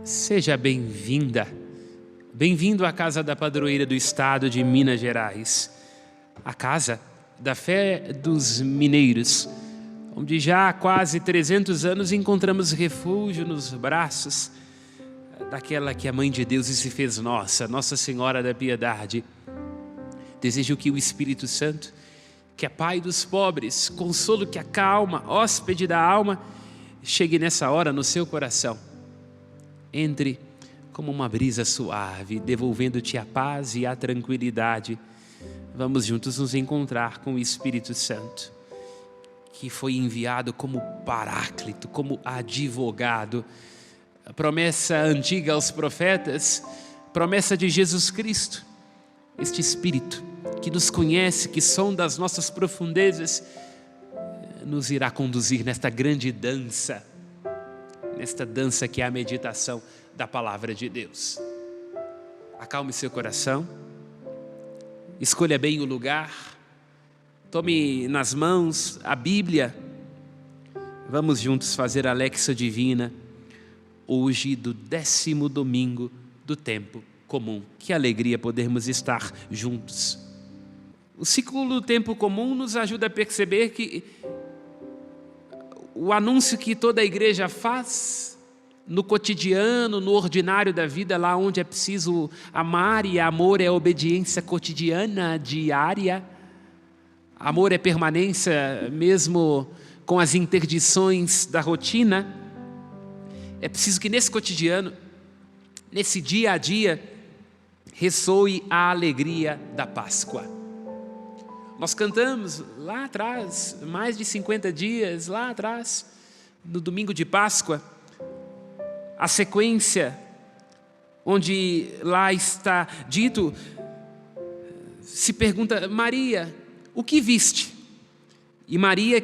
Seja bem-vinda, bem-vindo à Casa da Padroeira do Estado de Minas Gerais, a Casa da Fé dos Mineiros, onde já há quase 300 anos encontramos refúgio nos braços daquela que é a Mãe de Deus e se fez nossa, Nossa Senhora da Piedade. Desejo que o Espírito Santo, que é Pai dos pobres, consolo que acalma, hóspede da alma, chegue nessa hora no seu coração. Entre como uma brisa suave, devolvendo-te a paz e a tranquilidade. Vamos juntos nos encontrar com o Espírito Santo, que foi enviado como Paráclito, como advogado. A promessa antiga aos profetas, promessa de Jesus Cristo. Este Espírito que nos conhece, que sonda as nossas profundezas, nos irá conduzir nesta grande dança, nesta dança que é a meditação da Palavra de Deus. Acalme seu coração, escolha bem o lugar, tome nas mãos a Bíblia. Vamos juntos fazer a Léxio Divina, hoje do 10º domingo do tempo comum. Que alegria podermos estar juntos. O ciclo do tempo comum nos ajuda a perceber que o anúncio que toda a igreja faz no cotidiano, no ordinário da vida, lá onde é preciso amar, e amor é obediência cotidiana, diária. Amor é permanência mesmo com as interdições da rotina. É preciso que nesse cotidiano, nesse dia a dia, ressoe a alegria da Páscoa. Nós cantamos lá atrás, mais de 50 dias lá atrás, no domingo de Páscoa, a sequência onde lá está dito, se pergunta: Maria, o que viste? E Maria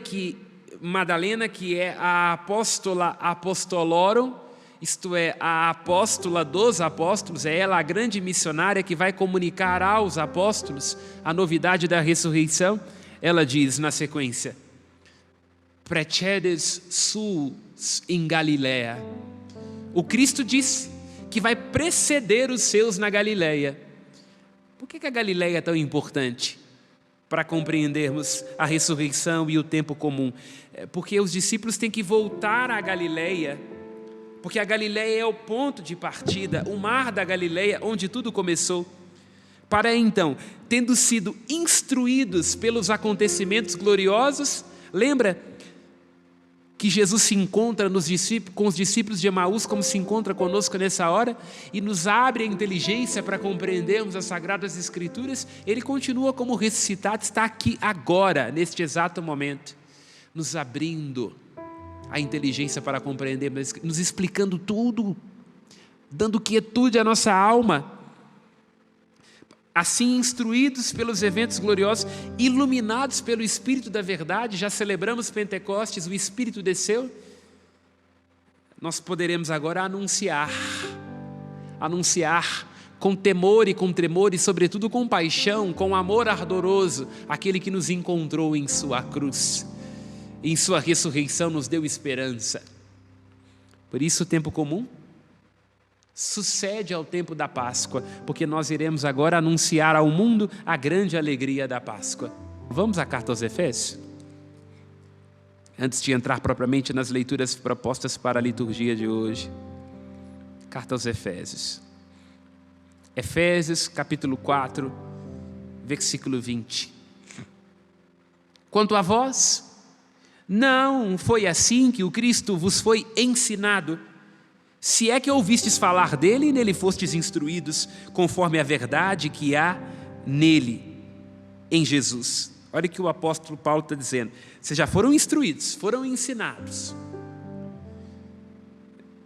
Madalena, que é a apóstola apostolorum, isto é, a apóstola dos apóstolos, é ela a grande missionária que vai comunicar aos apóstolos a novidade da ressurreição. Ela diz na sequência: Precedes suos in Galileia. O Cristo disse que vai preceder os seus na Galileia. Por que a Galileia é tão importante para compreendermos a ressurreição e o tempo comum? Porque os discípulos têm que voltar à Galileia, porque a Galileia é o ponto de partida, o mar da Galileia, onde tudo começou. Para então, tendo sido instruídos pelos acontecimentos gloriosos, lembra que Jesus se encontra com os discípulos de Emaús, como se encontra conosco nessa hora, e nos abre a inteligência para compreendermos as Sagradas Escrituras. Ele continua como ressuscitado, está aqui agora, neste exato momento, nos abrindo a inteligência para compreender, nos explicando tudo, dando quietude à nossa alma. Assim, instruídos pelos eventos gloriosos, iluminados pelo Espírito da verdade, já celebramos Pentecostes, o Espírito desceu, nós poderemos agora anunciar com temor e com tremor e sobretudo com paixão, com amor ardoroso, aquele que nos encontrou em sua cruz. Em sua ressurreição nos deu esperança. Por isso o tempo comum sucede ao tempo da Páscoa, porque nós iremos agora anunciar ao mundo a grande alegria da Páscoa. Vamos à carta aos Efésios? Antes de entrar propriamente nas leituras propostas para a liturgia de hoje. Carta aos Efésios. Efésios capítulo 4, versículo 20. Quanto a vós, não foi assim que o Cristo vos foi ensinado, se é que ouvistes falar dele e nele fostes instruídos, conforme a verdade que há nele, em Jesus. Olha o que o apóstolo Paulo está dizendo. Vocês já foram instruídos, foram ensinados.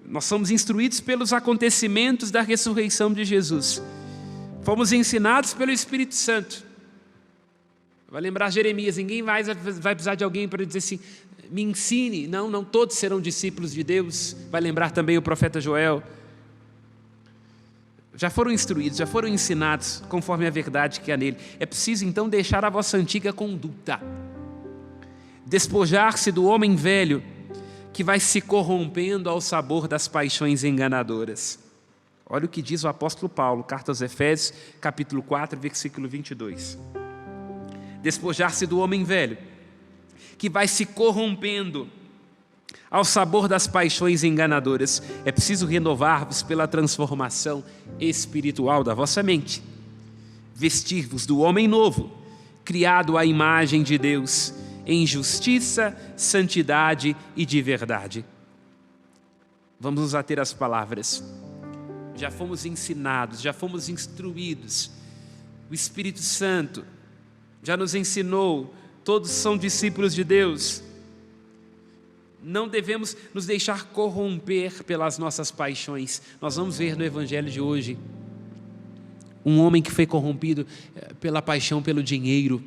Nós somos instruídos pelos acontecimentos da ressurreição de Jesus. Fomos ensinados pelo Espírito Santo. Vai lembrar Jeremias, ninguém vai precisar de alguém para dizer assim, me ensine. Não todos serão discípulos de Deus. Vai lembrar também o profeta Joel. Já foram instruídos, já foram ensinados conforme a verdade que há nele. É preciso então deixar a vossa antiga conduta. Despojar-se do homem velho, que vai se corrompendo ao sabor das paixões enganadoras. Olha o que diz o apóstolo Paulo, carta aos Efésios, capítulo 4, versículo 22. Despojar-se do homem velho, que vai se corrompendo ao sabor das paixões enganadoras. É preciso renovar-vos pela transformação espiritual da vossa mente. Vestir-vos do homem novo, criado à imagem de Deus, em justiça, santidade e de verdade. Vamos nos ater às palavras. Já fomos ensinados, já fomos instruídos. O Espírito Santo já nos ensinou, todos são discípulos de Deus. Não devemos nos deixar corromper pelas nossas paixões. Nós vamos ver no Evangelho de hoje um homem que foi corrompido pela paixão pelo dinheiro.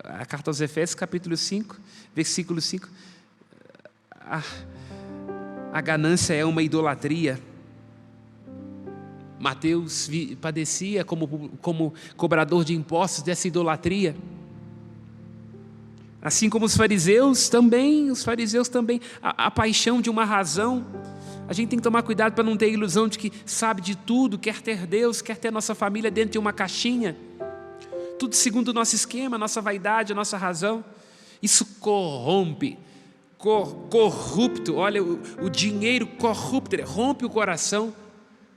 A carta aos Efésios, capítulo 5, versículo 5. A ganância é uma idolatria. Mateus padecia como cobrador de impostos dessa idolatria. Assim como os fariseus também, a paixão de uma razão. A gente tem que tomar cuidado para não ter a ilusão de que sabe de tudo, quer ter Deus, quer ter nossa família dentro de uma caixinha. Tudo segundo o nosso esquema, a nossa vaidade, a nossa razão. Isso corrompe, corrupto. Olha, o dinheiro corrupto, rompe o coração.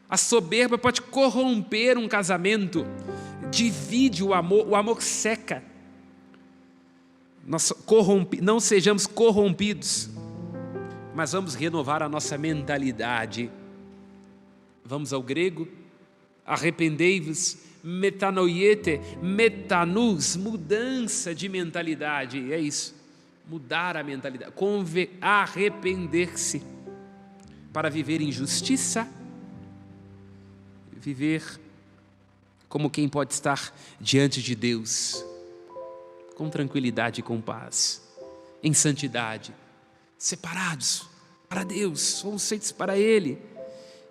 A soberba pode corromper um casamento, divide o amor seca. Não sejamos corrompidos, mas vamos renovar a nossa mentalidade. Vamos ao grego, arrependei-vos, metanoiete, metanus, mudança de mentalidade, é isso, mudar a mentalidade, arrepender-se, para viver em justiça, viver como quem pode estar diante de Deus, com tranquilidade e com paz, em santidade, separados para Deus, somos feitos para Ele.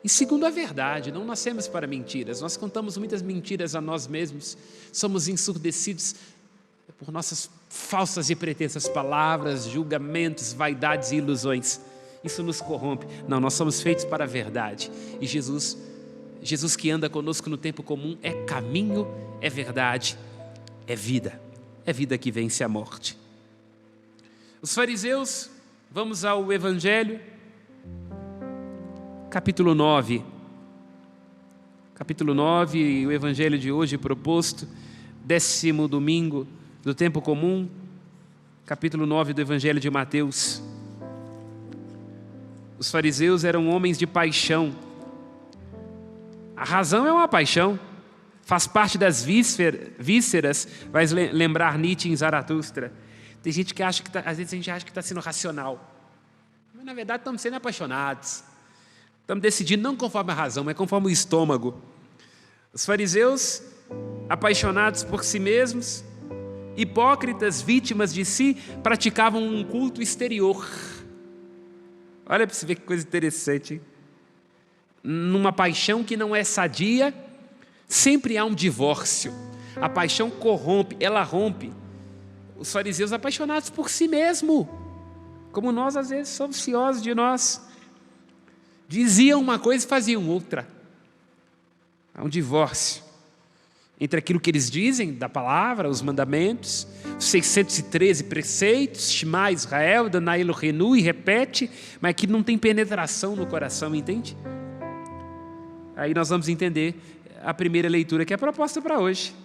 E segundo a verdade, não nascemos para mentiras, nós contamos muitas mentiras a nós mesmos, somos ensurdecidos por nossas falsas e pretensas palavras, julgamentos, vaidades e ilusões. Isso nos corrompe. Não, nós somos feitos para a verdade. E Jesus que anda conosco no tempo comum é caminho, é verdade, é vida que vence a morte. Os fariseus, vamos ao Evangelho, capítulo 9, o Evangelho de hoje proposto, 10º domingo do tempo comum, capítulo 9 do Evangelho de Mateus. Os fariseus eram homens de paixão. A razão é uma paixão, faz parte das vísceras, vai lembrar Nietzsche em Zaratustra. Tem gente que acha às vezes a gente acha que está sendo racional, mas na verdade estamos sendo apaixonados. Estamos decidindo não conforme a razão, mas conforme o estômago. Os fariseus, apaixonados por si mesmos, hipócritas, vítimas de si, praticavam um culto exterior. Olha para você ver que coisa interessante, hein? Numa paixão que não é sadia, sempre há um divórcio. A paixão corrompe, ela rompe. Os fariseus apaixonados por si mesmo, como nós às vezes somos ciosos de nós. Diziam uma coisa e faziam outra. Há um divórcio entre aquilo que eles dizem da palavra, os mandamentos, os 613 preceitos, Shema Israel, Adonai Eloheinu, e repete, mas que não tem penetração no coração, entende? Aí nós vamos entender a primeira leitura que é proposta para hoje.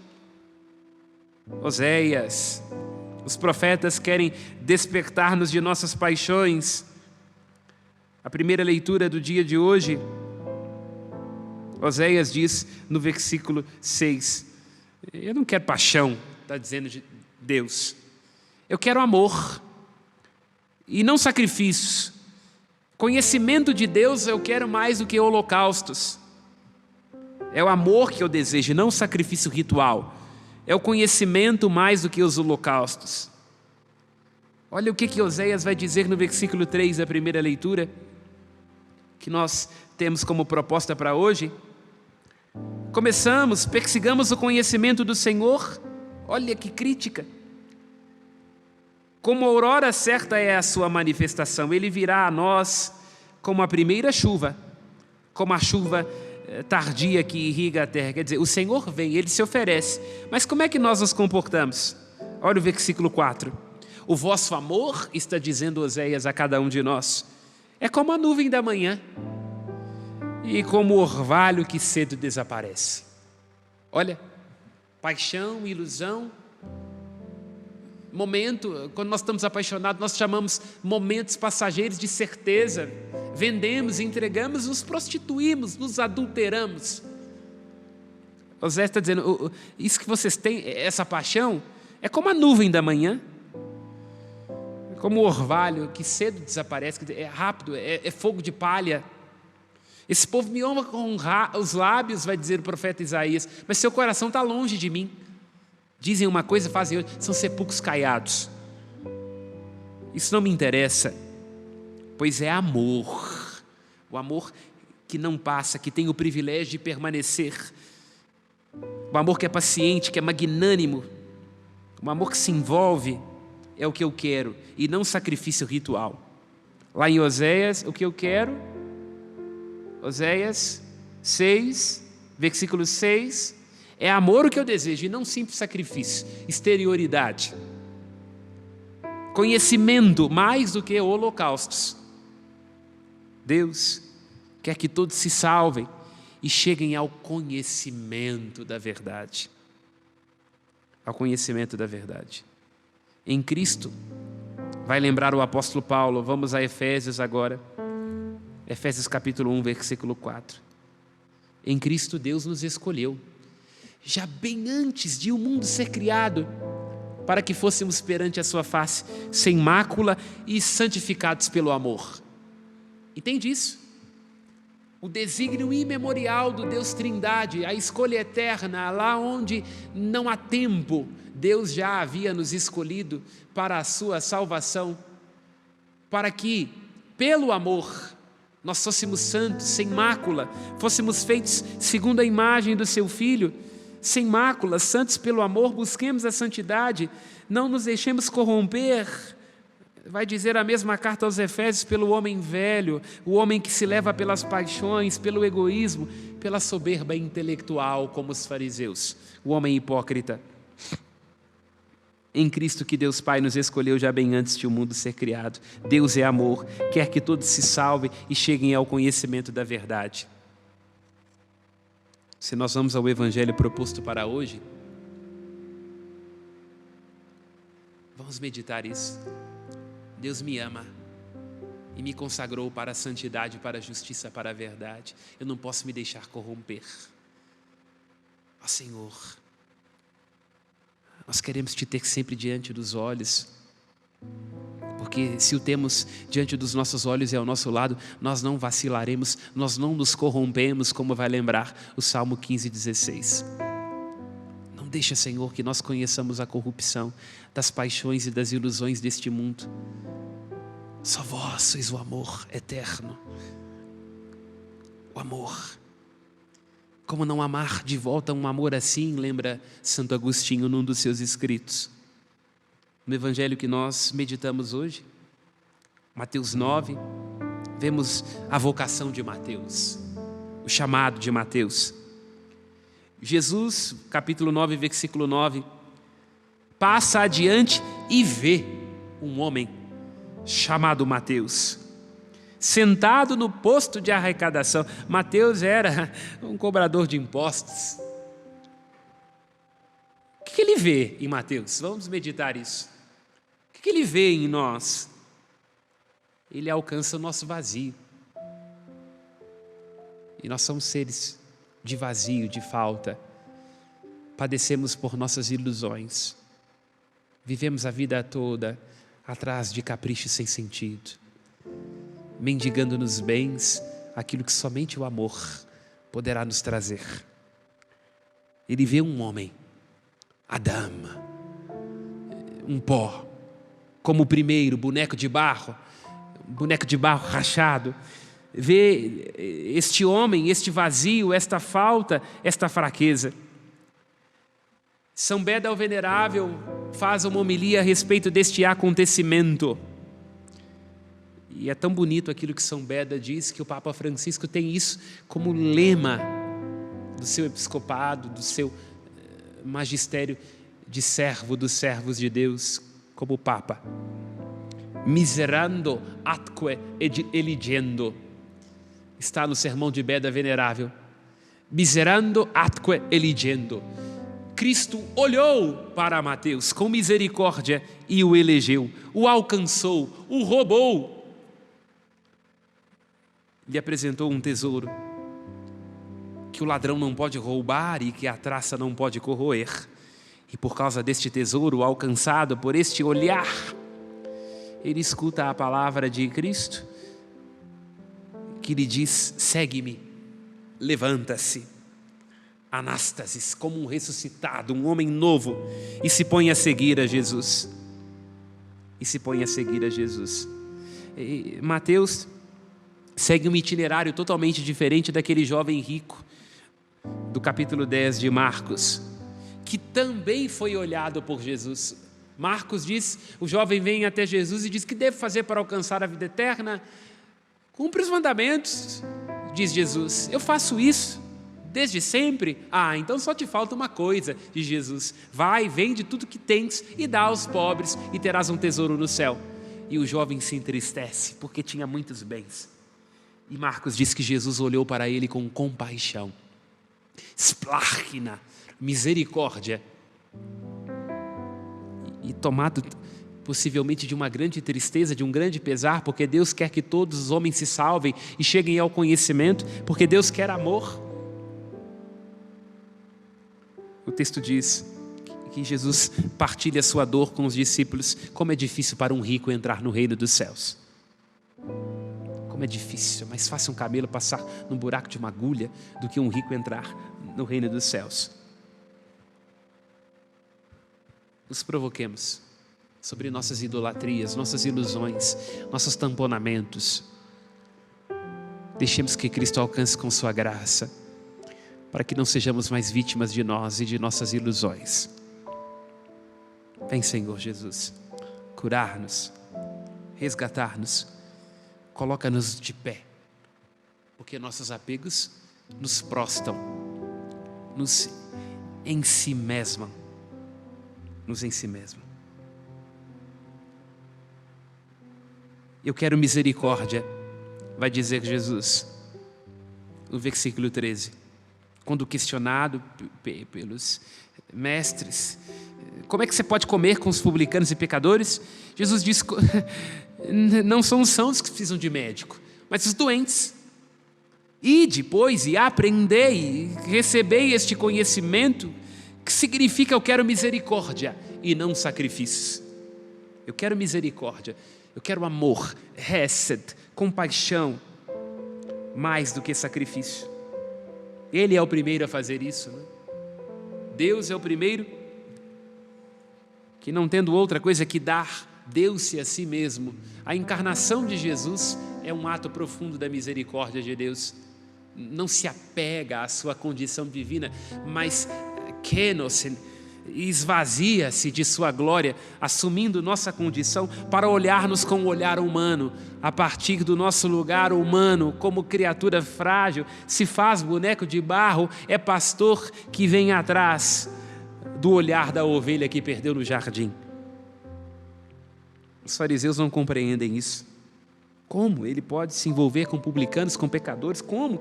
Oséias, os profetas querem despertar-nos de nossas paixões. A primeira leitura do dia de hoje, Oséias diz no versículo 6, eu não quero paixão, está dizendo Deus, eu quero amor e não sacrifícios. Conhecimento de Deus eu quero mais do que holocaustos. É o amor que eu desejo, não o sacrifício ritual. É o conhecimento mais do que os holocaustos. Olha o que Oséias vai dizer no versículo 3 da primeira leitura, que nós temos como proposta para hoje. Persigamos o conhecimento do Senhor. Olha que crítica. Como a aurora certa é a sua manifestação, ele virá a nós como a primeira chuva, como a chuva tardia que irriga a terra. Quer dizer, o Senhor vem, Ele se oferece. Mas como é que nós nos comportamos? Olha o versículo 4. O vosso amor, está dizendo Oséias a cada um de nós, é como a nuvem da manhã e como o orvalho que cedo desaparece. Olha, paixão, ilusão, momento, quando nós estamos apaixonados, nós chamamos momentos passageiros de certeza. Vendemos, entregamos, nos prostituímos, nos adulteramos. Oséias está dizendo, isso que vocês têm, essa paixão, é como a nuvem da manhã, como o orvalho que cedo desaparece, é rápido, é fogo de palha. Esse povo me honra com os lábios, vai dizer o profeta Isaías, mas seu coração está longe de mim. Dizem uma coisa, fazem outra, são sepulcros caiados. Isso não me interessa, pois é amor. O amor que não passa, que tem o privilégio de permanecer. O amor que é paciente, que é magnânimo. O amor que se envolve é o que eu quero, e não sacrifício ritual. Lá em Oséias, o que eu quero? Oséias 6, versículo 6, é amor o que eu desejo e não simples sacrifício, exterioridade. Conhecimento mais do que holocaustos. Deus quer que todos se salvem e cheguem ao conhecimento da verdade. Ao conhecimento da verdade. Em Cristo, vai lembrar o apóstolo Paulo, vamos a Efésios agora. Efésios capítulo 1, versículo 4. Em Cristo Deus nos escolheu, já bem antes de o mundo ser criado, para que fôssemos perante a sua face, sem mácula e santificados pelo amor. Entende isso? O desígnio imemorial do Deus Trindade, a escolha eterna, lá onde não há tempo, Deus já havia nos escolhido para a sua salvação, para que, pelo amor, nós fôssemos santos, sem mácula, fôssemos feitos segundo a imagem do seu Filho, sem mácula, santos pelo amor, busquemos a santidade, não nos deixemos corromper. Vai dizer a mesma carta aos Efésios, pelo homem velho, o homem que se leva pelas paixões, pelo egoísmo, pela soberba intelectual, como os fariseus, o homem hipócrita. Em Cristo que Deus Pai nos escolheu já bem antes de o mundo ser criado. Deus é amor, quer que todos se salvem e cheguem ao conhecimento da verdade. Se nós vamos ao Evangelho proposto para hoje, vamos meditar isso. Deus me ama e me consagrou para a santidade, para a justiça, para a verdade. Eu não posso me deixar corromper. Ó Senhor, nós queremos te ter sempre diante dos olhos, porque se o temos diante dos nossos olhos e ao nosso lado, nós não vacilaremos, nós não nos corrompemos, como vai lembrar o Salmo 15:16. Não deixa, Senhor, que nós conheçamos a corrupção das paixões e das ilusões deste mundo. Só vós sois o amor eterno. O amor. Como não amar de volta um amor assim, lembra Santo Agostinho num dos seus escritos. No Evangelho que nós meditamos hoje, Mateus 9, vemos a vocação de Mateus, o chamado de Mateus. Jesus, capítulo 9, versículo 9, passa adiante e vê um homem chamado Mateus, sentado no posto de arrecadação. Mateus era um cobrador de impostos. O que ele vê em Mateus? Vamos meditar isso. O que ele vê em nós? Ele alcança o nosso vazio. E nós somos seres de vazio, de falta. Padecemos por nossas ilusões. Vivemos a vida toda atrás de caprichos sem sentido, mendigando nos bens aquilo que somente o amor poderá nos trazer. Ele vê um homem, Adão, um pó, como o primeiro, boneco de barro rachado. Vê este homem, este vazio, esta falta, esta fraqueza. São Beda o Venerável faz uma homilia a respeito deste acontecimento. E é tão bonito aquilo que São Beda diz, que o Papa Francisco tem isso como lema do seu episcopado, do seu magistério de servo dos servos de Deus, como Papa. Miserando atque eligendo. Está no sermão de Beda Venerável. Miserando atque eligendo. Cristo olhou para Mateus com misericórdia e o elegeu, o alcançou, o roubou. Lhe apresentou um tesouro que o ladrão não pode roubar e que a traça não pode corroer. E por causa deste tesouro alcançado por este olhar, ele escuta a palavra de Cristo que lhe diz: segue-me, levanta-se. Anástasis, como um ressuscitado, um homem novo, e se põe a seguir a Jesus. E Mateus segue um itinerário totalmente diferente daquele jovem rico do capítulo 10 de Marcos, que também foi olhado por Jesus. Marcos diz, o jovem vem até Jesus e diz: que devo fazer para alcançar a vida eterna? Cumpre os mandamentos, diz Jesus. Eu faço isso desde sempre. Então só te falta uma coisa, diz Jesus. Vai, vende tudo que tens e dá aos pobres e terás um tesouro no céu. E o jovem se entristece porque tinha muitos bens. E Marcos diz que Jesus olhou para ele com compaixão. Splachna, misericórdia. E tomado possivelmente de uma grande tristeza, de um grande pesar, porque Deus quer que todos os homens se salvem e cheguem ao conhecimento, porque Deus quer amor. O texto diz que Jesus partilha sua dor com os discípulos. Como é difícil para um rico entrar no reino dos céus. Como é difícil, é mais fácil um camelo passar num buraco de uma agulha do que um rico entrar no reino dos céus. Nos provoquemos sobre nossas idolatrias, nossas ilusões, nossos tamponamentos. Deixemos que Cristo alcance com sua graça, para que não sejamos mais vítimas de nós e de nossas ilusões. Vem, Senhor Jesus, curar-nos, resgatar-nos, coloca-nos de pé, porque nossos apegos nos prostam, nos ensimesmam, Eu quero misericórdia, vai dizer Jesus, no versículo 13. Quando questionado pelos mestres, como é que você pode comer com os publicanos e pecadores? Jesus disse, não são os sãos que precisam de médico, mas os doentes. Ide, pois, e aprendei, e recebei este conhecimento, que significa: eu quero misericórdia e não sacrifícios. Eu quero misericórdia, eu quero amor, hesed, compaixão, mais do que sacrifício. Ele é o primeiro a fazer isso, né? Deus é o primeiro que, não tendo outra coisa que dar, deu-se a si mesmo. A encarnação de Jesus é um ato profundo da misericórdia de Deus. Não se apega à sua condição divina, mas kenosen, esvazia-se de sua glória, assumindo nossa condição para olhar-nos com o olhar humano, a partir do nosso lugar humano, como criatura frágil, se faz boneco de barro, é pastor que vem atrás do olhar da ovelha que perdeu no jardim. Os fariseus não compreendem isso. Como ele pode se envolver com publicanos, com pecadores? Como?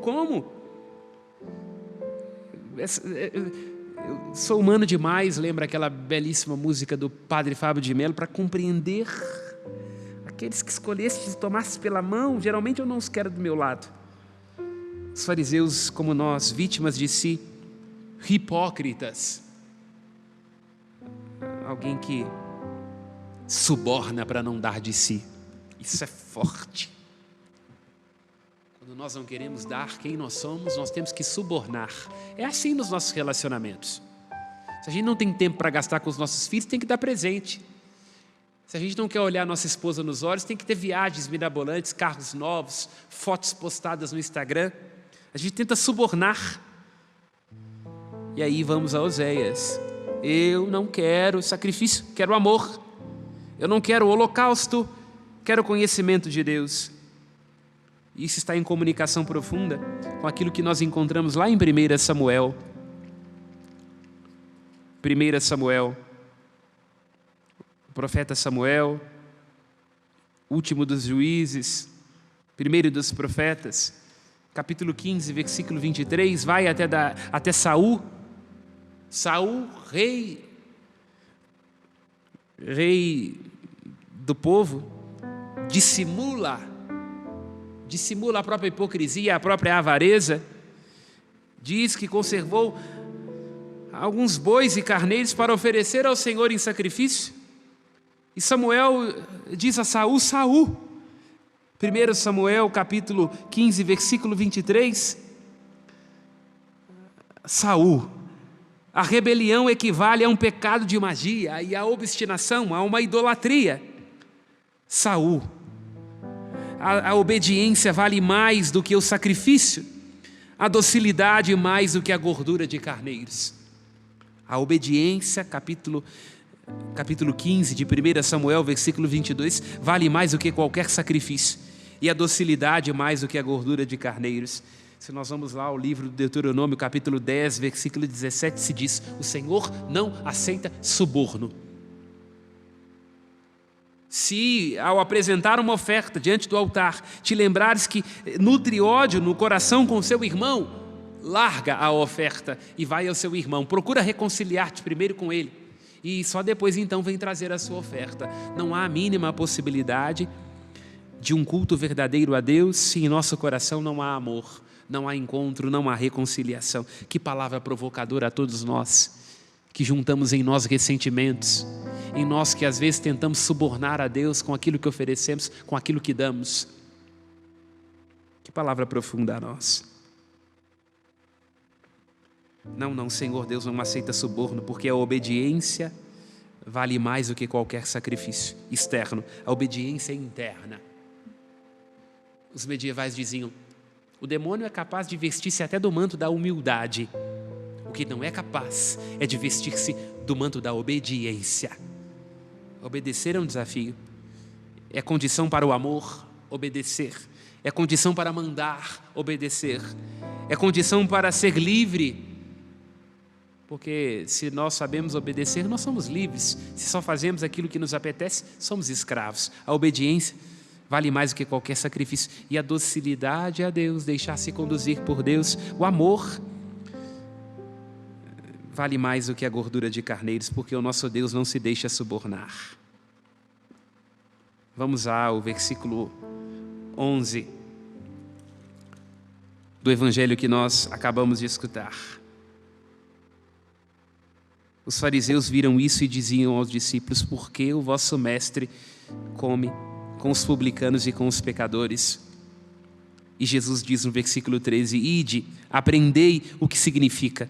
Eu sou humano demais, lembra aquela belíssima música do Padre Fábio de Mello, para compreender aqueles que escolheste e tomaste pela mão. Geralmente eu não os quero do meu lado. Os fariseus, como nós, vítimas de si, hipócritas, alguém que suborna para não dar de si. Isso é forte. Quando nós não queremos dar quem nós somos, nós temos que subornar. É assim nos nossos relacionamentos. Se a gente não tem tempo para gastar com os nossos filhos, tem que dar presente. Se a gente não quer olhar nossa esposa nos olhos, tem que ter viagens mirabolantes, carros novos, fotos postadas no Instagram. A gente tenta subornar. E aí vamos a Oséias. Eu não quero sacrifício, quero amor. Eu não quero holocausto, quero conhecimento de Deus. Isso está em comunicação profunda com aquilo que nós encontramos lá em 1 Samuel. 1 Samuel, o profeta Samuel, último dos juízes, primeiro dos profetas, capítulo 15, versículo 23, vai até Saul. Saul, rei do povo, dissimula a própria hipocrisia, a própria avareza, diz que conservou alguns bois e carneiros para oferecer ao Senhor em sacrifício. E Samuel diz a Saul, 1 Samuel capítulo 15, versículo 23, Saul, a rebelião equivale a um pecado de magia e a obstinação a uma idolatria. Saul, a obediência vale mais do que o sacrifício, a docilidade mais do que a gordura de carneiros. A obediência, capítulo 15 de 1 Samuel, versículo 22, vale mais do que qualquer sacrifício, e a docilidade mais do que a gordura de carneiros. Se nós vamos lá ao livro do Deuteronômio, capítulo 10, versículo 17, se diz: o Senhor não aceita suborno. Se ao apresentar uma oferta diante do altar, te lembrares que nutre ódio no coração com seu irmão, larga a oferta e vai ao seu irmão. Procura reconciliar-te primeiro com ele e só depois então vem trazer a sua oferta. Não há a mínima possibilidade de um culto verdadeiro a Deus se em nosso coração não há amor, não há encontro, não há reconciliação. Que palavra provocadora a todos nós, que juntamos em nós ressentimentos, em nós que às vezes tentamos subornar a Deus com aquilo que oferecemos, com aquilo que damos. Que palavra profunda a nós. Não, Senhor Deus não aceita suborno, porque a obediência vale mais do que qualquer sacrifício externo. A obediência é interna. Os medievais diziam: o demônio é capaz de vestir-se até do manto da humildade. O que não é capaz é de vestir-se do manto da obediência. Obedecer é um desafio. É condição para o amor, obedecer. É condição para mandar, obedecer. É condição para ser livre. Porque se nós sabemos obedecer, nós somos livres. Se só fazemos aquilo que nos apetece, somos escravos. A obediência vale mais do que qualquer sacrifício. E a docilidade a Deus, deixar-se conduzir por Deus, o amor, vale mais do que a gordura de carneiros, porque o nosso Deus não se deixa subornar. Vamos ao versículo 11 do evangelho que nós acabamos de escutar. Os fariseus viram isso e diziam aos discípulos: por que o vosso mestre come com os publicanos e com os pecadores? E Jesus diz no versículo 13: ide, aprendei o que significa.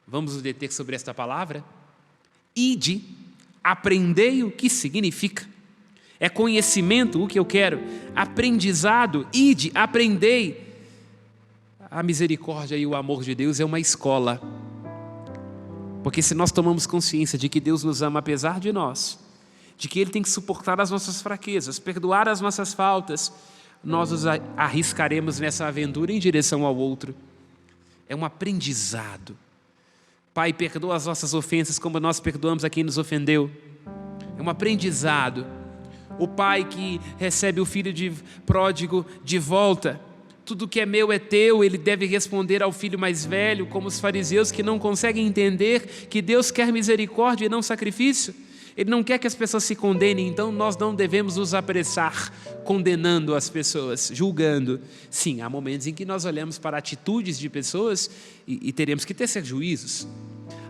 Vamos nos deter sobre esta palavra? Ide, aprendei o que significa. É conhecimento o que eu quero, aprendizado, ide, aprendei. A misericórdia e o amor de Deus é uma escola. Porque se nós tomamos consciência de que Deus nos ama apesar de nós, de que Ele tem que suportar as nossas fraquezas, perdoar as nossas faltas, nós nos arriscaremos nessa aventura em direção ao outro. É um aprendizado. Pai, perdoa as nossas ofensas como nós perdoamos a quem nos ofendeu. É um aprendizado. O pai que recebe o filho pródigo de volta, tudo que é meu é teu, ele deve responder ao filho mais velho, como os fariseus que não conseguem entender que Deus quer misericórdia e não sacrifício. Ele não quer que as pessoas se condenem, então nós não devemos nos apressar condenando as pessoas, julgando. Sim, há momentos em que nós olhamos para atitudes de pessoas e teremos que tecer juízos.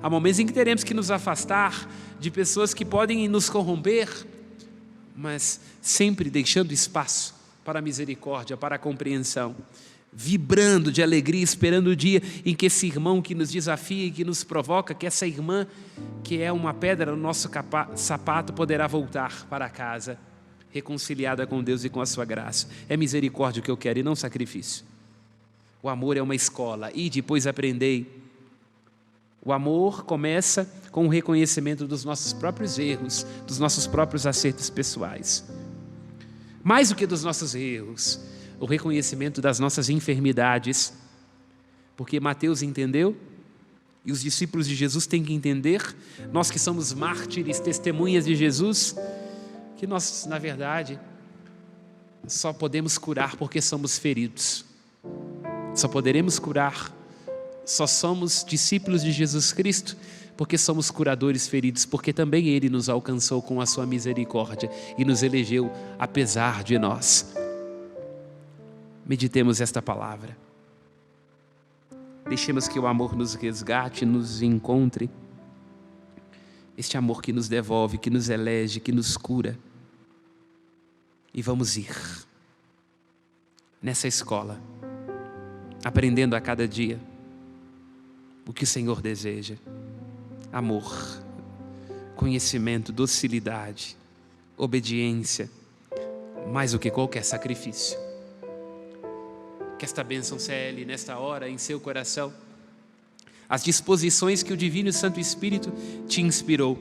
Há momentos em que teremos que nos afastar de pessoas que podem nos corromper, mas sempre deixando espaço para a misericórdia, para a compreensão, vibrando de alegria, esperando o dia em que esse irmão que nos desafia e que nos provoca, que essa irmã que é uma pedra no nosso sapato poderá voltar para casa, reconciliada com Deus e com a sua graça. É misericórdia que eu quero e não sacrifício. O amor é uma escola, e depois aprendei. O amor começa com o reconhecimento dos nossos próprios erros, dos nossos próprios acertos pessoais. Mais do que dos nossos erros, o reconhecimento das nossas enfermidades. Porque Mateus entendeu, e os discípulos de Jesus têm que entender, nós que somos mártires, testemunhas de Jesus, que nós, na verdade, só podemos curar porque somos feridos. Só poderemos curar, só somos discípulos de Jesus Cristo porque somos curadores feridos, porque também Ele nos alcançou com a sua misericórdia e nos elegeu apesar de nós. Meditemos esta palavra. Deixemos que o amor nos resgate, nos encontre. Este amor que nos devolve, que nos elege, que nos cura. E vamos ir nessa escola, aprendendo a cada dia o que o Senhor deseja. Amor, conhecimento, docilidade, obediência, mais do que qualquer sacrifício. Que esta bênção cele nesta hora em seu coração as disposições que o Divino Santo Espírito te inspirou.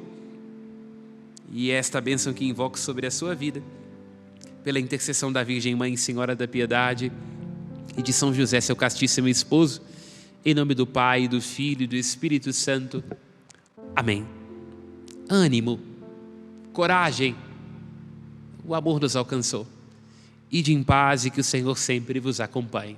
E é esta bênção que invoco sobre a sua vida, pela intercessão da Virgem Mãe, Senhora da Piedade, e de São José, seu castíssimo esposo, em nome do Pai, do Filho e do Espírito Santo. Amém. Ânimo, coragem, o amor nos alcançou. Ide em paz e que o Senhor sempre vos acompanhe.